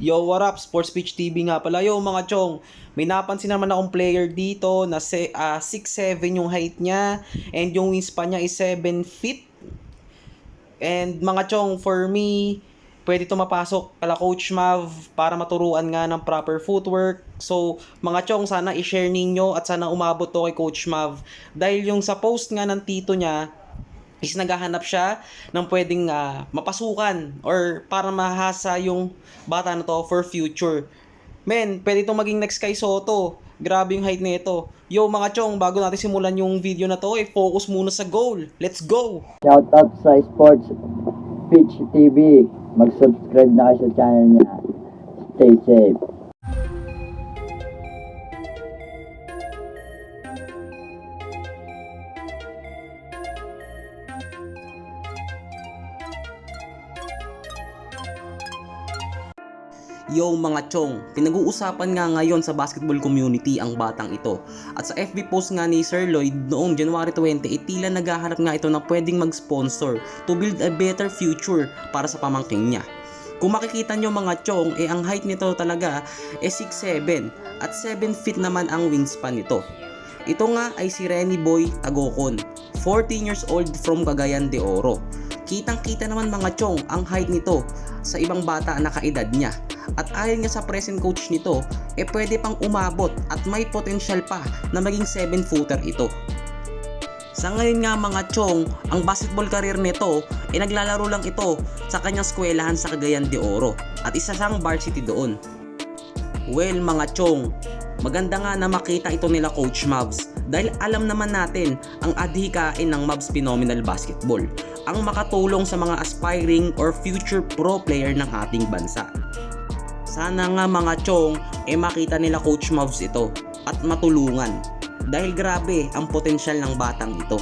Yo, what up? Sports Pitch TV nga pala. Yo, mga chong, may napansin naman akong player dito na 6'7 yung height niya and yung wingspan niya is 7 feet. And mga chong, for me, pwede ito mapasok kala Coach Mav para maturuan nga ng proper footwork. So, mga chong, sana i-share ninyo at sana umabot to kay Coach Mav. Dahil yung sa post nga ng tito niya, is naghahanap siya ng pwedeng mapasukan or para mahasa yung bata na to for future. Men, pwede itong maging next kay Soto. Grabe yung height nito. Yo mga chong, bago natin simulan yung video na to, focus muna sa goal. Let's go! Shout out sa Sports Pitch TV. Mag-subscribe na kayo sa channel niya. Stay safe. Yo mga chong, pinag-uusapan nga ngayon sa basketball community ang batang ito. At sa FB post nga ni Sir Lloyd noong January 28, tila naghahanap nga ito na pwedeng mag-sponsor to build a better future para sa pamangking niya. Kung makikita nyo mga chong, ang height nito talaga 6'7 at 7 feet naman ang wingspan nito. Ito nga ay si Renny Boy Tagokon, 14 years old from Cagayan de Oro. Kitang-kita naman mga chong ang height nito sa ibang bata na kaedad niya. At ayon nga sa present coach nito, pwede pang umabot at may potential pa na maging 7-footer ito. Sa ngayon nga mga chong, ang basketball career nito naglalaro lang ito sa kanyang eskwelahan sa Cagayan de Oro at isa siyang varsity doon. Well mga chong, maganda nga na makita ito nila Coach Mavs dahil alam naman natin ang adhikain ng Mavs Phenomenal Basketball, ang makatulong sa mga aspiring or future pro player ng ating bansa. Sana nga mga chong makita nila Coach Mavs ito at matulungan dahil grabe ang potensyal ng batang ito.